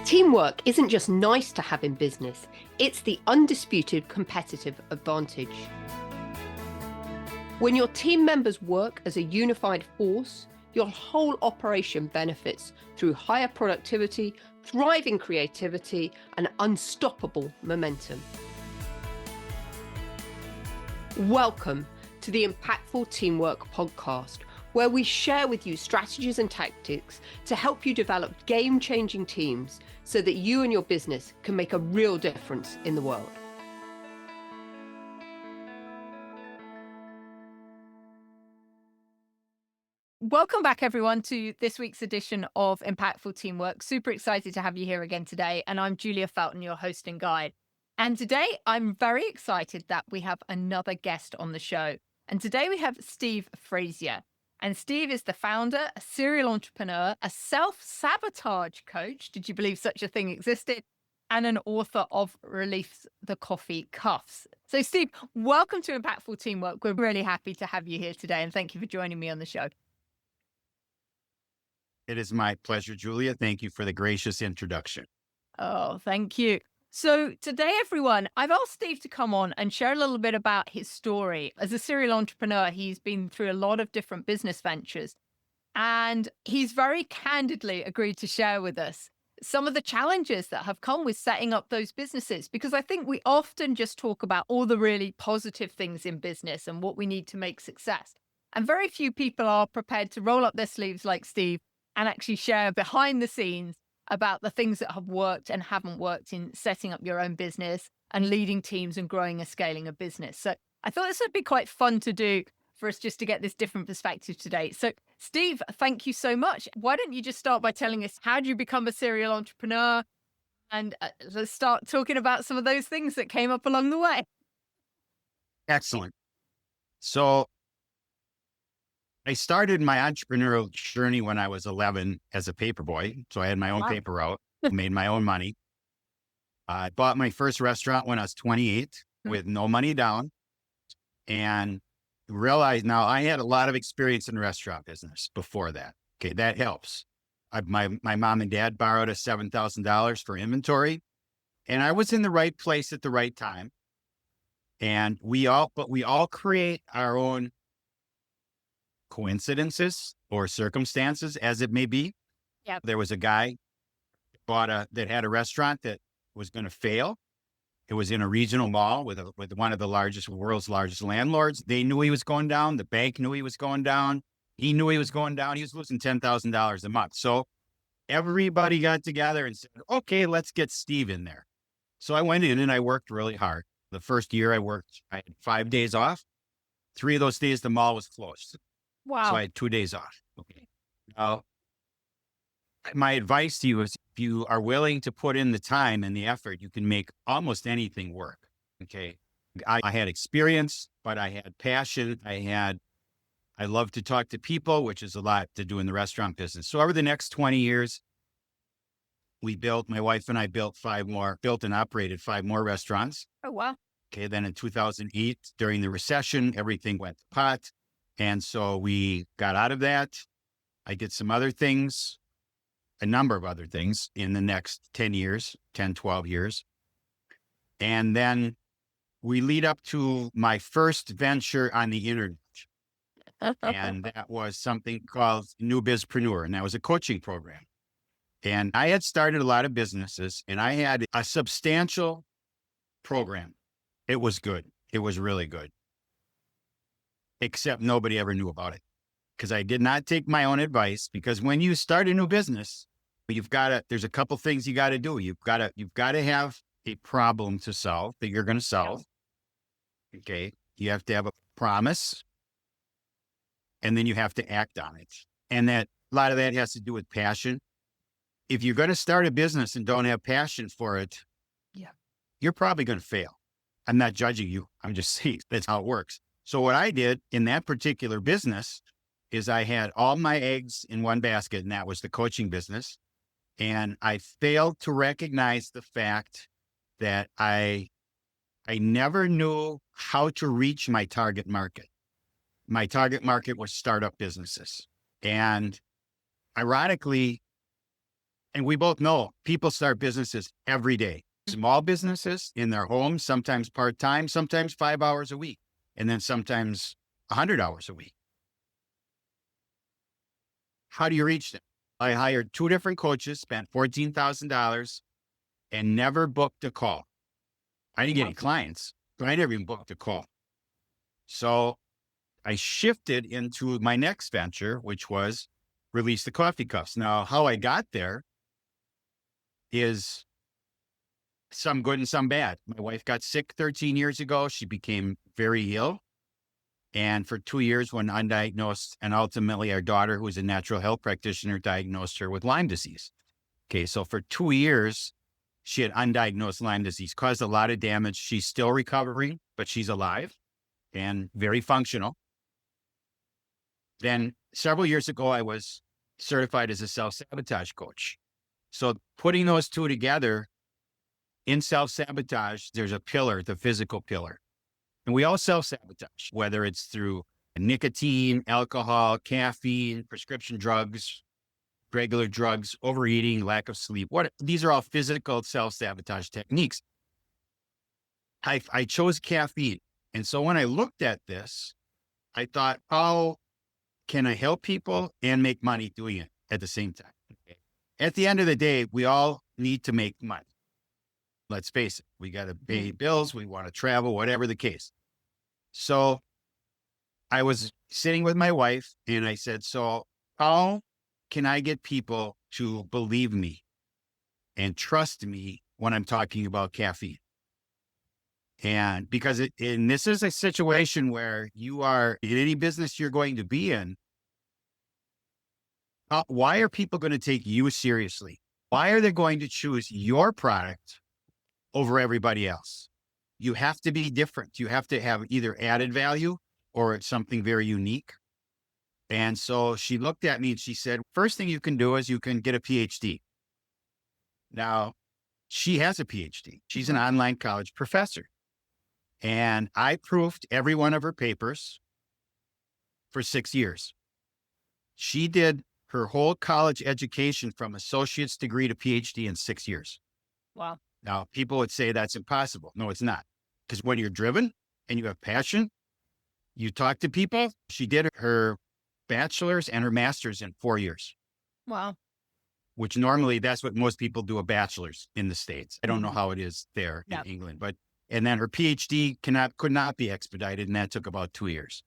Teamwork isn't just nice to have in business, it's the undisputed competitive advantage. When your team members work as a unified force, your whole operation benefits through higher productivity, thriving creativity, and unstoppable momentum. Welcome to the Impactful Teamwork Podcast, where we share with you strategies and tactics to help you develop game-changing teams so that you and your business can make a real difference in the world. Welcome back, everyone, to this week's edition of Impactful Teamwork. Super excited to have you here again today. And I'm Julia Felton, your host and guide. And today I'm very excited that we have another guest on the show. And today we have Steve Frazier. And Steve is the founder, a serial entrepreneur, a self-sabotage coach. Did you believe such a thing existed? And an author of Release the Coffee Cuffs. So Steve, welcome to Impactful Teamwork. We're really happy to have you here today. And thank you for joining me on the show. It is my pleasure, Julia. Thank you for the gracious introduction. Oh, thank you. So today, everyone, I've asked Steve to come on and share a little bit about his story. As a serial entrepreneur, he's been through a lot of different business ventures, and he's very candidly agreed to share with us some of the challenges that have come with setting up those businesses, because I think we often just talk about all the really positive things in business and what we need to make success. And very few people are prepared to roll up their sleeves like Steve and actually share behind the scenes about the things that have worked and haven't worked in setting up your own business and leading teams and growing and scaling a business. So I thought this would be quite fun to do for us just to get this different perspective today. So Steve, thank you so much. Why don't you just start by telling us, how did you become a serial entrepreneur? And let's start talking about some of those things that came up along the way. Excellent. So I started my entrepreneurial journey when I was 11 as a paperboy. So I had my own paper route, made my own money. I bought my first restaurant when I was 28 with no money down, and realized now I had a lot of experience in restaurant business before that. Okay, that helps. My mom and dad borrowed us $7,000 for inventory, and I was in the right place at the right time. And we all create our own coincidences or circumstances, as it may be. Yep. There was a guy that had a restaurant that was going to fail. It was in a regional mall with one of the world's largest landlords. They knew he was going down. The bank knew he was going down. He knew he was going down. He was losing $10,000 a month. So everybody got together and said, okay, let's get Steve in there. So I went in and I worked really hard. The first year I had 5 days off. 3 of those days the mall was closed. Wow. So I had 2 days off. Okay. Now, my advice to you is, if you are willing to put in the time and the effort, you can make almost anything work. Okay. I had experience, but I had passion. I love to talk to people, which is a lot to do in the restaurant business. So over the next 20 years, my wife and I built and operated 5 more restaurants. Oh, wow. Okay. Then in 2008, during the recession, everything went to pot. And so we got out of that. I did some other things, a number of other things in the next 10, 12 years. And then we lead up to my first venture on the internet. And that was something called New Bizpreneur. And that was a coaching program. And I had started a lot of businesses, and I had a substantial program. It was good. It was really good. Except nobody ever knew about it, because I did not take my own advice. Because when you start a new business, there's a couple things you got to do. You've got to have a problem to solve that you're going to solve. Okay. You have to have a promise, and then you have to act on it. And a lot of that has to do with passion. If you're going to start a business and don't have passion for it, you're probably going to fail. I'm not judging you. I'm just saying that's how it works. So what I did in that particular business is I had all my eggs in one basket, and that was the coaching business. And I failed to recognize the fact that I never knew how to reach my target market. My target market was startup businesses. And ironically, And we both know people start businesses every day. Small businesses in their homes, sometimes part-time, sometimes 5 hours a week, and then sometimes 100 hours a week. How do you reach them? I hired 2 different coaches, spent $14,000 and never booked a call. I didn't get any clients, but I never even booked a call. So I shifted into my next venture, which was Release the Coffee Cups. Now, how I got there is some good and some bad. My wife got sick 13 years ago. She became very ill. And for 2 years, when undiagnosed, and ultimately our daughter, who is a natural health practitioner, diagnosed her with Lyme disease. Okay, so for 2 years, she had undiagnosed Lyme disease, caused a lot of damage. She's still recovering, but she's alive and very functional. Then several years ago, I was certified as a self-sabotage coach. So putting those two together, in self-sabotage, there's a pillar, the physical pillar. And we all self-sabotage, whether it's through nicotine, alcohol, caffeine, prescription drugs, regular drugs, overeating, lack of sleep. These are all physical self-sabotage techniques. I chose caffeine. And so when I looked at this, I thought, how can I help people and make money doing it at the same time? Okay. At the end of the day, we all need to make money. Let's face it, we got to pay bills, we want to travel, whatever the case. So I was sitting with my wife and I said, so how can I get people to believe me and trust me when I'm talking about caffeine? And because this is a situation where you are in any business you're going to be in, why are people going to take you seriously? Why are they going to choose your product over everybody else? You have to be different. You have to have either added value or something very unique. And so she looked at me and she said, first thing you can do is you can get a PhD. Now, she has a PhD. She's an online college professor. And I proofed every one of her papers for 6 years. She did her whole college education from associate's degree to PhD in 6 years. Wow. Now, people would say that's impossible. No, it's not. Because when you're driven and you have passion, you talk to people. She did her bachelor's and her master's in 4 years. Wow. Which normally that's what most people do, a bachelor's in the States. I don't know how it is there in England, and then her PhD could not be expedited. And that took about 2 years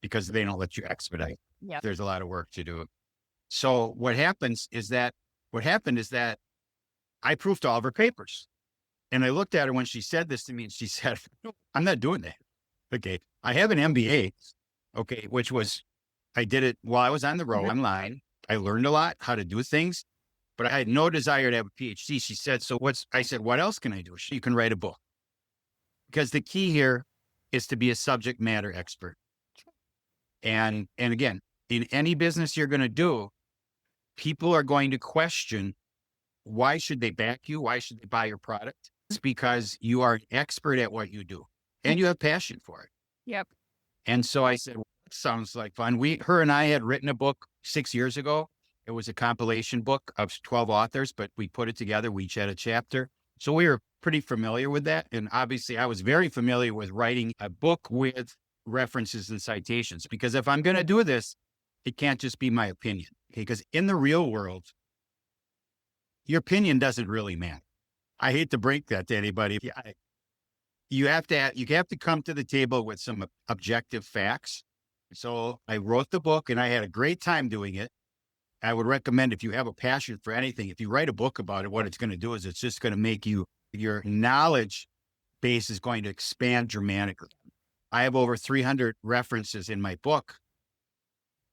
because they don't let you expedite. Yep. There's a lot of work to do. So what happened is that I proofed all of her papers. And I looked at her when she said this to me and she said, no, I'm not doing that. Okay. I have an MBA. Okay. I did it while I was on the road online. I learned a lot how to do things, but I had no desire to have a PhD. She said, I said, what else can I do? You can write a book. Because the key here is to be a subject matter expert. And again, in any business you're going to do, people are going to question, why should they back you? Why should they buy your product? It's because you are an expert at what you do and you have passion for it. Yep. And so I said, well, that sounds like fun. Her and I had written a book 6 years ago. It was a compilation book of 12 authors, but we put it together. We each had a chapter. So we were pretty familiar with that. And obviously I was very familiar with writing a book with references and citations, because if I'm going to do this, it can't just be my opinion. Okay. Because in the real world, your opinion doesn't really matter. I hate to break that to anybody. You have to come to the table with some objective facts. So I wrote the book and I had a great time doing it. I would recommend, if you have a passion for anything, if you write a book about it, what it's going to do is it's just going to make your knowledge base is going to expand dramatically. I have over 300 references in my book,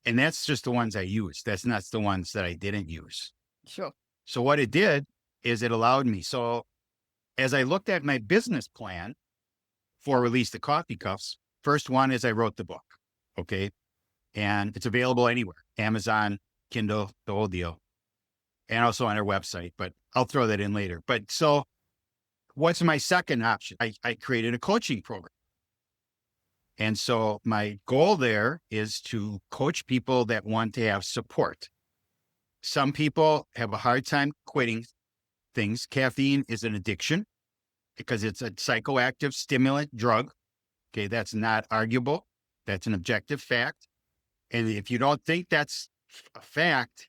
and that's just the ones I used. That's not the ones that I didn't use. Sure. So what it did is it allowed me. So as I looked at my business plan for Release the Coffee Cups, first one is I wrote the book. Okay. And it's available anywhere, Amazon, Kindle, the whole deal, and also on our website, but I'll throw that in later. But so what's my second option? I created a coaching program. And so my goal there is to coach people that want to have support. Some people have a hard time quitting things. Caffeine is an addiction because it's a psychoactive stimulant drug. Okay, that's not arguable. That's an objective fact. And if you don't think that's a fact,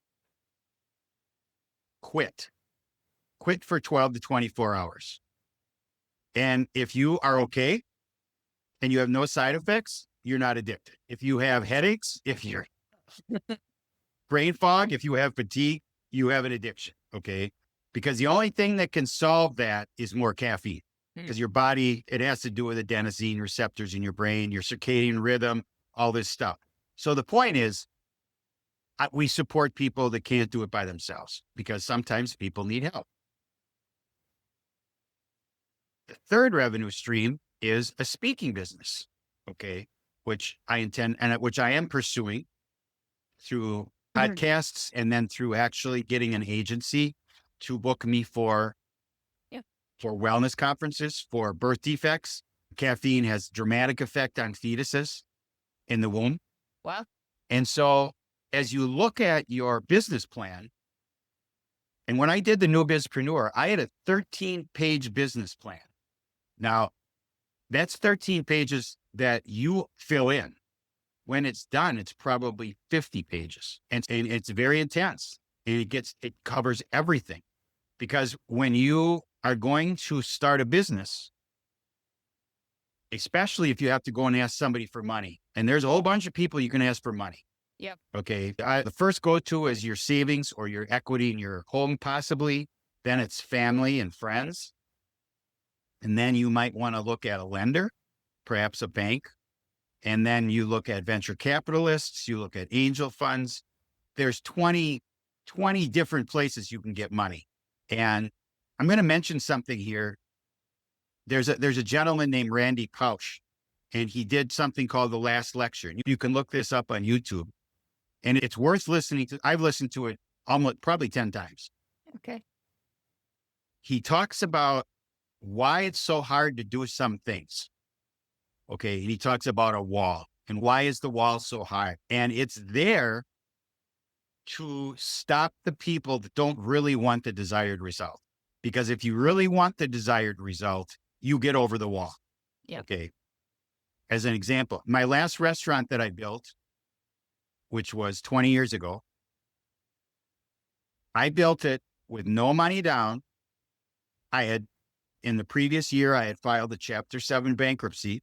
quit. Quit for 12 to 24 hours. And if you are okay and you have no side effects, you're not addicted. If you have headaches, if you're brain fog, if you have fatigue, you have an addiction. Okay. Because the only thing that can solve that is more caffeine. Because your body, it has to do with adenosine receptors in your brain, your circadian rhythm, all this stuff. So the point is, we support people that can't do it by themselves because sometimes people need help. The third revenue stream is a speaking business, okay, which I intend and which I am pursuing through podcasts and then through actually getting an agency to book me for wellness conferences for birth defects. Caffeine has dramatic effect on fetuses in the womb. Wow. And so as you look at your business plan, and when I did the New Bizpreneur, I had a 13-page business plan. Now, that's 13 pages that you fill in. When it's done, it's probably 50 pages. And it's very intense. And it covers everything. Because when you are going to start a business, especially if you have to go and ask somebody for money, and there's a whole bunch of people you can ask for money. Yep. Okay. The first go-to is your savings or your equity in your home, possibly. Then it's family and friends. And then you might want to look at a lender, perhaps a bank. And then you look at venture capitalists, you look at angel funds. There's 20 different places you can get money. And I'm going to mention something here. There's a gentleman named Randy Pausch, and he did something called The Last Lecture. You can look this up on YouTube, and it's worth listening to. I've listened to it probably 10 times. Okay. He talks about why it's so hard to do some things. Okay. And he talks about a wall and why is the wall so high? And it's there to stop the people that don't really want the desired result. Because if you really want the desired result, you get over the wall. Yeah. Okay. As an example, my last restaurant that I built, which was 20 years ago, I built it with no money down. In the previous year, I had filed a Chapter 7 bankruptcy,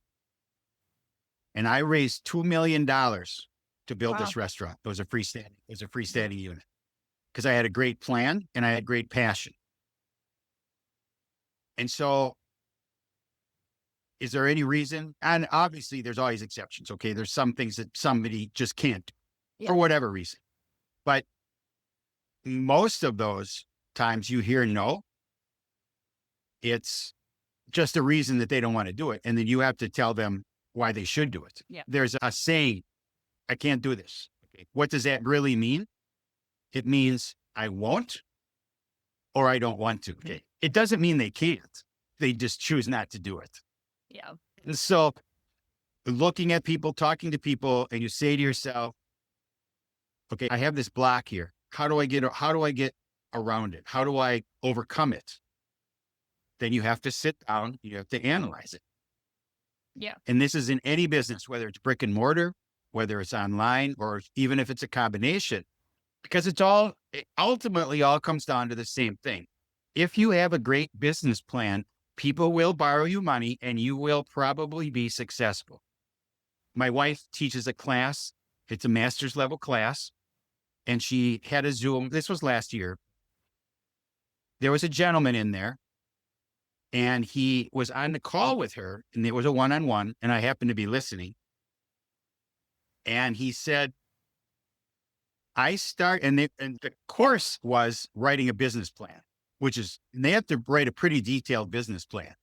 and I raised $2 million to build this restaurant. It was a freestanding unit because I had a great plan and I had great passion. And so is there any reason? And obviously there's always exceptions. Okay. There's some things that somebody just can't do for whatever reason. But most of those times you hear no, it's just a reason that they don't want to do it. And then you have to tell them why they should do it. Yeah. There's a saying, I can't do this. Okay. What does that really mean? It means I won't or I don't want to. Okay. It doesn't mean they can't. They just choose not to do it. Yeah. And so looking at people, talking to people, and you say to yourself, okay, I have this block here. How do I get around it? How do I overcome it? Then you have to sit down, you have to analyze it. Yeah. And this is in any business, whether it's brick and mortar, whether it's online, or even if it's a combination, because it ultimately all comes down to the same thing. If you have a great business plan, people will borrow you money and you will probably be successful. My wife teaches a class. It's a master's level class. And she had a Zoom. This was last year. There was a gentleman in there and he was on the call with her and it was a one-on-one and I happened to be listening. And he said, and the course was writing a business plan, they have to write a pretty detailed business plan.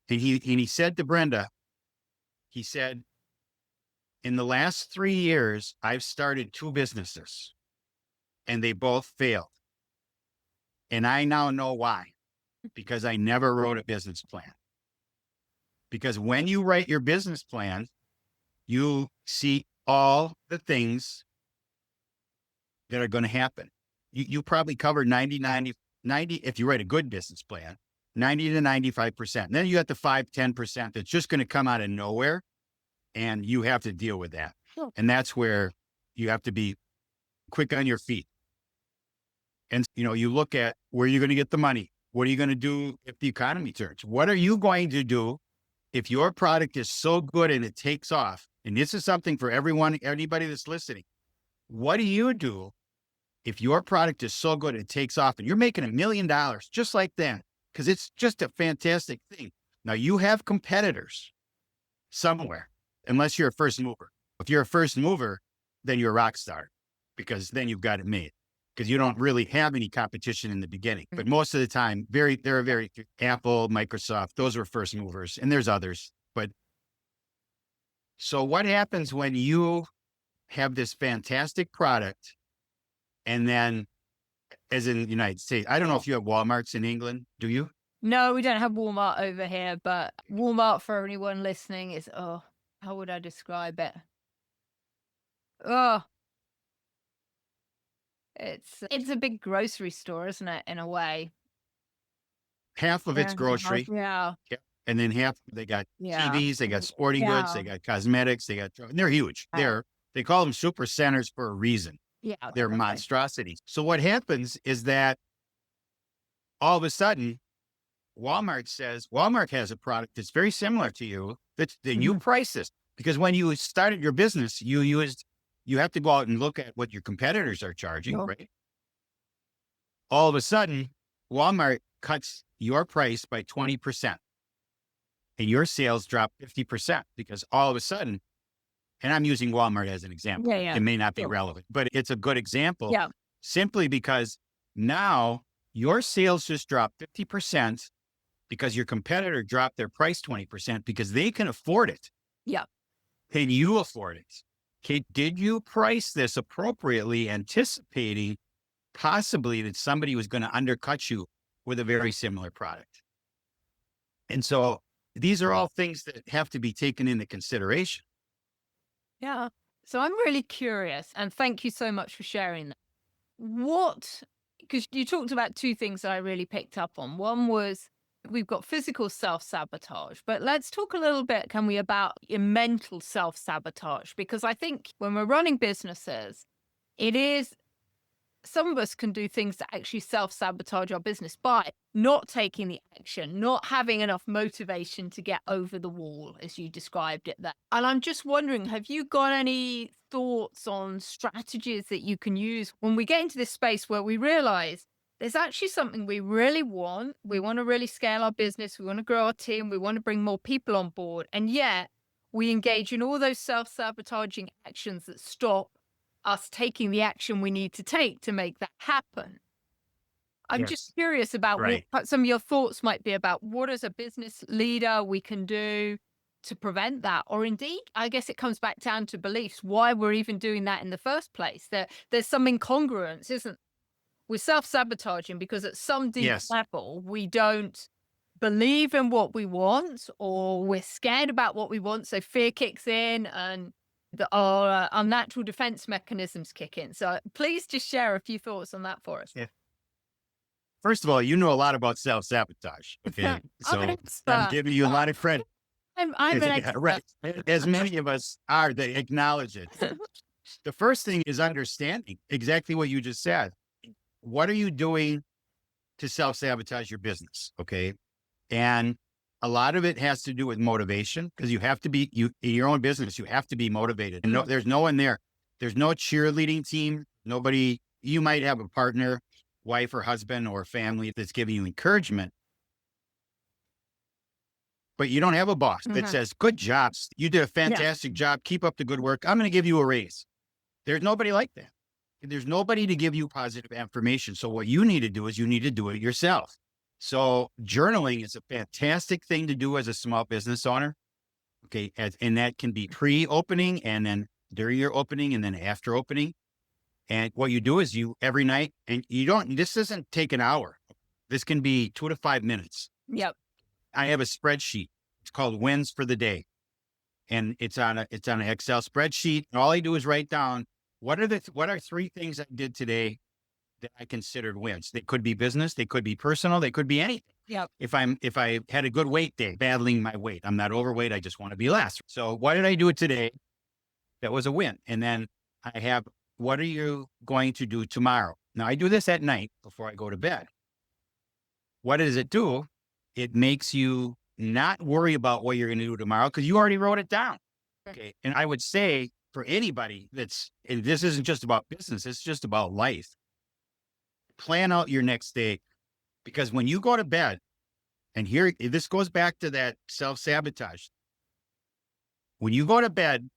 And he said to Brenda, he said, in the last 3 years, I've started 2 businesses and they both failed. And I now know why, because I never wrote a business plan. Because when you write your business plan, you see all the things that are going to happen. You probably cover 90, if you write a good business plan, 90 to 95%. And then you got the 5-10% that's just going to come out of nowhere, and you have to deal with that. Sure. And that's where you have to be quick on your feet. And, you look at where you're going to get the money. What are you going to do if the economy turns? What are you going to do if your product is so good and it takes off? And this is something for anybody that's listening. What do you do if your product is so good and it takes off and you're making $1 million just like that? Because it's just a fantastic thing. Now, you have competitors somewhere, unless you're a first mover. If you're a first mover, then you're a rock star, because then you've got it made, because you don't really have any competition in the beginning. But most of the time, there are very few. Apple, Microsoft, those were first movers, and there's others. But so what happens when you have this fantastic product, and then, as in the United States, I don't know if you have Walmarts in England. Do you? No, we don't have Walmart over here, but Walmart, for anyone listening, is, how would I describe it? Oh, it's a big grocery store, isn't it, in a way? Half of it's grocery. Yeah. And then half, they got Yeah. TVs, they got sporting goods, they got cosmetics, and they're huge. They call them super centers for a reason. Yeah. They're monstrosities. So what happens is that all of a sudden, Walmart has a product that's very similar to you, then you price this. Because when you started your business, you have to go out and look at what your competitors are charging, right? All of a sudden, Walmart cuts your price by 20%. And your sales drop 50%, because all of a sudden, and I'm using Walmart as an example. Yeah. It may not be relevant, but it's a good example. Yeah. Simply because now your sales just dropped 50% because your competitor dropped their price 20% because they can afford it. Yeah. Can you afford it? Okay, did you price this appropriately, anticipating possibly that somebody was going to undercut you with a very similar product? And so these are all things that have to be taken into consideration. Yeah. So I'm really curious, and thank you so much for sharing that. Because you talked about two things that I really picked up on. One was, we've got physical self-sabotage, but let's talk a little bit, can we, about your mental self-sabotage? Because I think when we're running businesses, some of us can do things to actually self-sabotage our business by not taking the action, not having enough motivation to get over the wall, as you described it there. And I'm just wondering, have you got any thoughts on strategies that you can use when we get into this space where we realize there's actually something we really want? We want to really scale our business. We want to grow our team. We want to bring more people on board. And yet we engage in all those self-sabotaging actions that stop us taking the action we need to take to make that happen. I'm just curious about what some of your thoughts might be about what, as a business leader, we can do to prevent that. Or indeed, I guess it comes back down to beliefs, why we're even doing that in the first place. There's some incongruence, isn't we're self-sabotaging because at some deep level, we don't believe in what we want, or we're scared about what we want. So fear kicks in, and our unnatural defense mechanisms kick in. So please just share a few thoughts on that for us. Yeah. First of all, you know a lot about self-sabotage. Okay. So I'm giving you a lot of credit. I'm an expert. Right. As many of us are, they acknowledge it. The first thing is understanding exactly what you just said. What are you doing to self-sabotage your business? Okay. And a lot of it has to do with motivation, because you have to be, in your own business, you have to be motivated. And there's no one there. There's no cheerleading team. Nobody. You might have a partner, wife or husband or family, that's giving you encouragement, but you don't have a boss that says, good job. You did a fantastic job. Keep up the good work. I'm going to give you a raise. There's nobody like that. There's nobody to give you positive affirmation. So what you need to do is you need to do it yourself. So journaling is a fantastic thing to do as a small business owner. Okay. And that can be pre-opening, and then during your opening, and then after opening. And what you do is every night, and this doesn't take an hour. This can be 2 to 5 minutes. Yep. I have a spreadsheet. It's called Wins for the Day. And it's on an Excel spreadsheet. And all I do is write down what are three things I did today that I considered wins? They could be business, they could be personal, they could be anything. Yep. If I had a good weight day, battling my weight, I'm not overweight, I just want to be less. So what did I do today that was a win? And then I have, what are you going to do tomorrow? Now I do this at night before I go to bed. What does it do? It makes you not worry about what you're going to do tomorrow because you already wrote it down. Okay. And I would say for anybody and this isn't just about business, it's just about life. Plan out your next day, because when you go to bed, and here, this goes back to that self-sabotage. When you go to bed,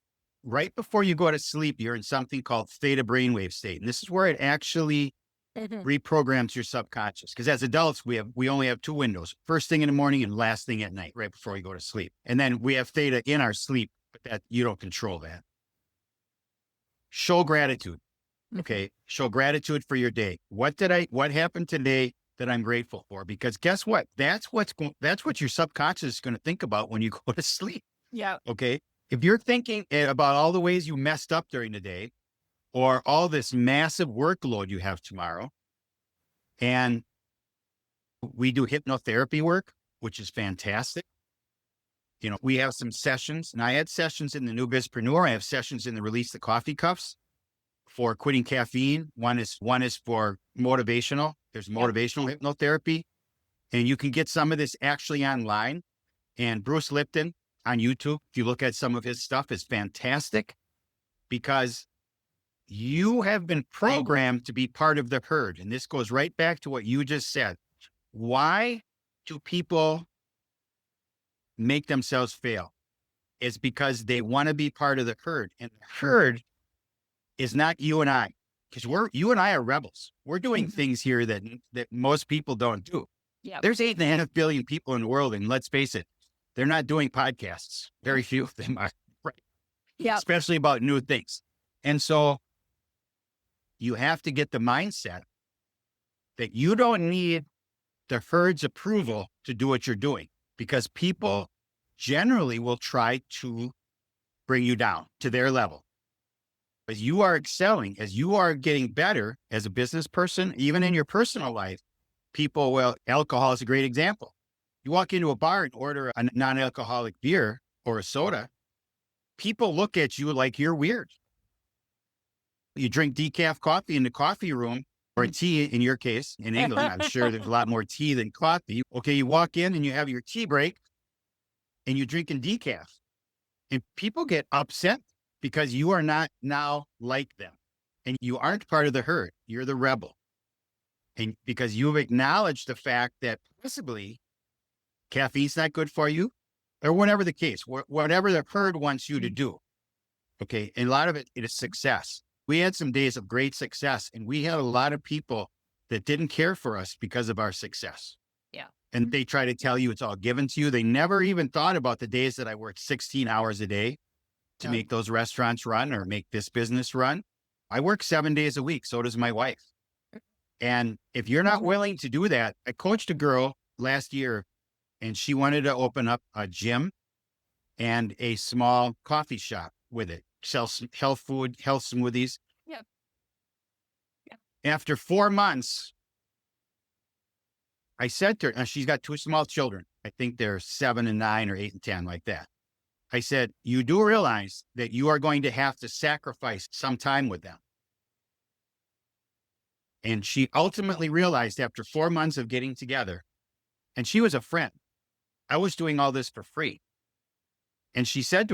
right before you go to sleep, you're in something called theta brainwave state. And this is where it actually reprograms your subconscious. Because as adults, we only have two windows, first thing in the morning and last thing at night, right before we go to sleep. And then we have theta in our sleep, but that you don't control that. Show gratitude. Okay. Show gratitude for your day. What happened today that I'm grateful for? Because guess what? That's what your subconscious is going to think about when you go to sleep. Yeah. Okay. If you're thinking about all the ways you messed up during the day or all this massive workload you have tomorrow, and we do hypnotherapy work, which is fantastic. You know, we have some sessions, and I had sessions in the New Bizpreneur. I have sessions in the Release the Coffee Cups for quitting caffeine. One is for motivational. There's motivational hypnotherapy, and you can get some of this actually online. And Bruce Lipton on YouTube, if you look at some of his stuff, is fantastic because you have been programmed to be part of the herd. And this goes right back to what you just said. Why do people make themselves fail? It's because they want to be part of the herd. And the herd is not you and I, because you and I are rebels. We're doing things here that most people don't do. Yeah. There's 8.5 billion people in the world, and let's face it, they're not doing podcasts. Very few of them are, right? Yeah. Especially about new things. And so you have to get the mindset that you don't need the herd's approval to do what you're doing, because people generally will try to bring you down to their level. As you are excelling, as you are getting better as a business person, even in your personal life, alcohol is a great example. You walk into a bar and order a non-alcoholic beer or a soda, people look at you like you're weird. You drink decaf coffee in the coffee room, or tea in your case. In England, I'm sure there's a lot more tea than coffee. Okay, you walk in and you have your tea break and you're drinking decaf. And people get upset because you are not now like them. And you aren't part of the herd. You're the rebel. And because you've acknowledged the fact that possibly caffeine's not good for you, or whatever the case, whatever the herd wants you to do. Okay. And a lot of it is success. We had some days of great success, and we had a lot of people that didn't care for us because of our success. Yeah. And they try to tell you it's all given to you. They never even thought about the days that I worked 16 hours a day to make those restaurants run or make this business run. I work 7 days a week. So does my wife. And if you're not willing to do that, I coached a girl last year, and she wanted to open up a gym and a small coffee shop with it. Sell some health food, health smoothies. Yeah. After 4 months, I said to her, and she's got two small children. I think they're 7 and 9 or 8 and 10, like that. I said, you do realize that you are going to have to sacrifice some time with them. And she ultimately realized after 4 months of getting together, and she was a friend, I was doing all this for free. And she said,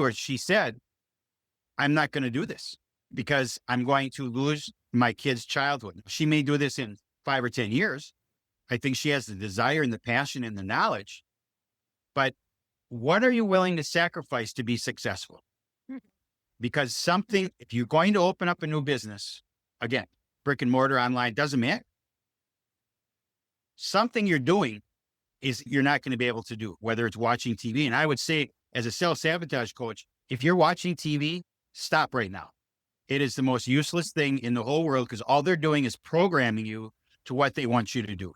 I'm not going to do this because I'm going to lose my kid's childhood. She may do this in 5 or 10 years. I think she has the desire and the passion and the knowledge, but what are you willing to sacrifice to be successful? Because if you're going to open up a new business, again, brick and mortar, online, doesn't matter. Something you're doing is you're not going to be able to do, whether it's watching TV. And I would say, as a self-sabotage coach, if you're watching TV, stop right now. It is the most useless thing in the whole world because all they're doing is programming you to what they want you to do.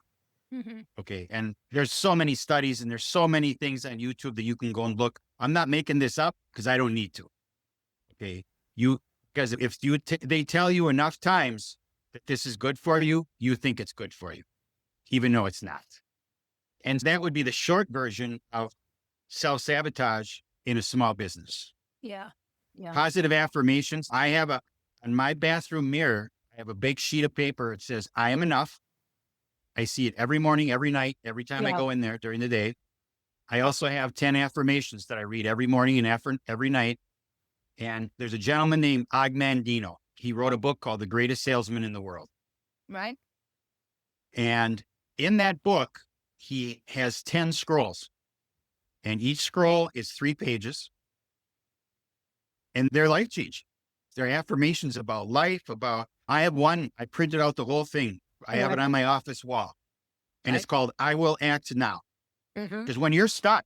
Okay. And there's so many studies and there's so many things on YouTube that you can go and look. I'm not making this up because I don't need to. Okay. Because if they tell you enough times that this is good for you, you think it's good for you, even though it's not. And that would be the short version of self-sabotage in a small business. Yeah. Yeah. Positive affirmations. On my bathroom mirror, I have a big sheet of paper. It says, I am enough. I see it every morning, every night, every time I go in there during the day. I also have 10 affirmations that I read every morning and every night. And there's a gentleman named Og Mandino. He wrote a book called The Greatest Salesman in the World. Right. And in that book, he has 10 scrolls. And each scroll is 3 pages. And they're life changing. They're affirmations about life, I have one, I printed out the whole thing. I have it on my office wall. And it's called, I will act now. Because when you're stuck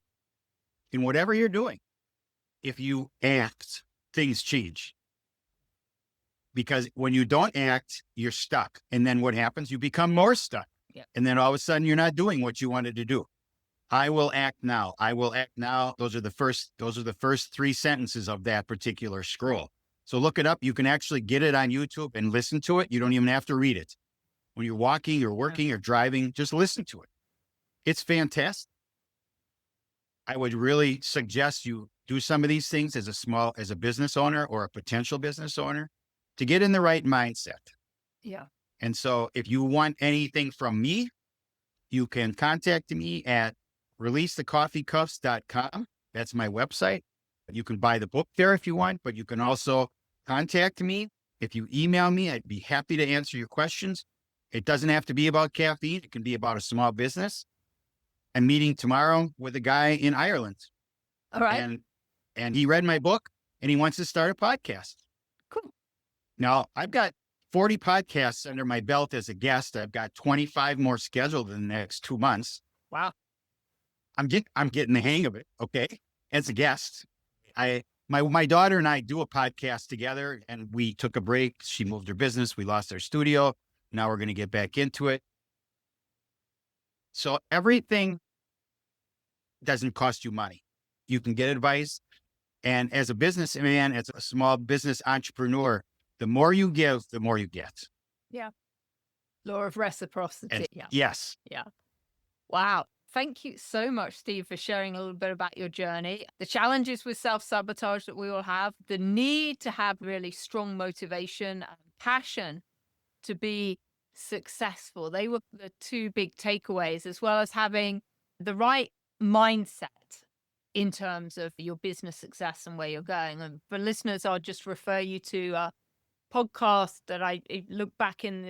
in whatever you're doing, if you act, things change. Because when you don't act, you're stuck. And then what happens? You become more stuck. Yeah. And then all of a sudden you're not doing what you wanted to do. I will act now. I will act now. Those are the first 3 sentences of that particular scroll. So look it up. You can actually get it on YouTube and listen to it. You don't even have to read it. When you're walking, you're working, you're driving, just listen to it. It's fantastic. I would really suggest you do some of these things as a business owner or a potential business owner to get in the right mindset. Yeah. And so if you want anything from me, you can contact me at releasethecoffeecuffs.com. That's my website. You can buy the book there if you want, but you can also contact me. If you email me, I'd be happy to answer your questions. It doesn't have to be about caffeine. It can be about a small business. I'm meeting tomorrow with a guy in Ireland. All right. And he read my book and he wants to start a podcast. Cool. Now, I've got 40 podcasts under my belt as a guest. I've got 25 more scheduled in the next 2 months. Wow. I'm getting the hang of it. Okay. As a guest, my daughter and I do a podcast together, and we took a break. She moved her business. We lost our studio. Now we're going to get back into it. So everything doesn't cost you money. You can get advice. And as a businessman, as a small business entrepreneur, the more you give, the more you get. Yeah. Law of reciprocity. Yeah. Yes. Yeah. Wow. Thank you so much, Steve, for sharing a little bit about your journey, the challenges with self-sabotage that we all have, the need to have really strong motivation and passion to be successful. They were the 2 big takeaways, as well as having the right mindset in terms of your business success and where you're going. And for listeners, I'll just refer you to a podcast that I look back on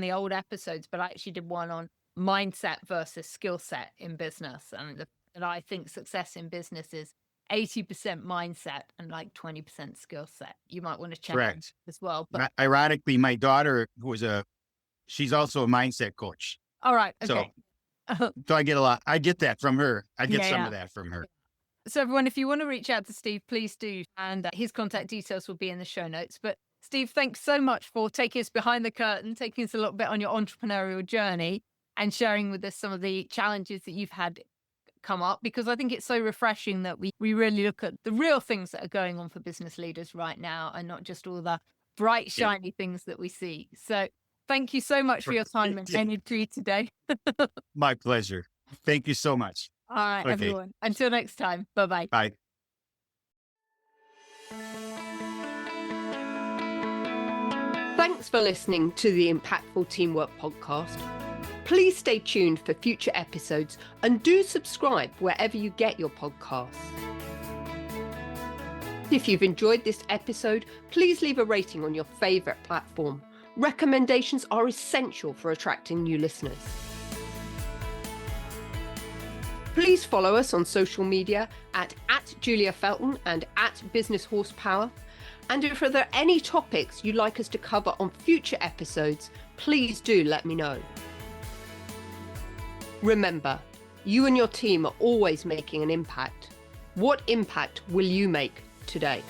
the old episodes, but I actually did one on mindset versus skill set in business. And I think success in business is 80% mindset and like 20% skill set. You might want to check it as well. But ironically, my daughter, she's also a mindset coach. All right. Okay. So I get that from her. I get some of that from her. So everyone, if you want to reach out to Steve, please do. And his contact details will be in the show notes. But Steve, thanks so much for taking us behind the curtain, taking us a little bit on your entrepreneurial journey and sharing with us some of the challenges that you've had come up, because I think it's so refreshing that we really look at the real things that are going on for business leaders right now and not just all the bright, shiny things that we see. So thank you so much for your time and energy today. My pleasure. Thank you so much. All right, everyone. Until next time. Bye-bye. Bye. Thanks for listening to the Impactful Teamwork Podcast. Please stay tuned for future episodes and do subscribe wherever you get your podcasts. If you've enjoyed this episode, please leave a rating on your favorite platform. Recommendations are essential for attracting new listeners. Please follow us on social media at Julia Felton and at Business Horsepower. And if there are any topics you'd like us to cover on future episodes, please do let me know. Remember, you and your team are always making an impact. What impact will you make today?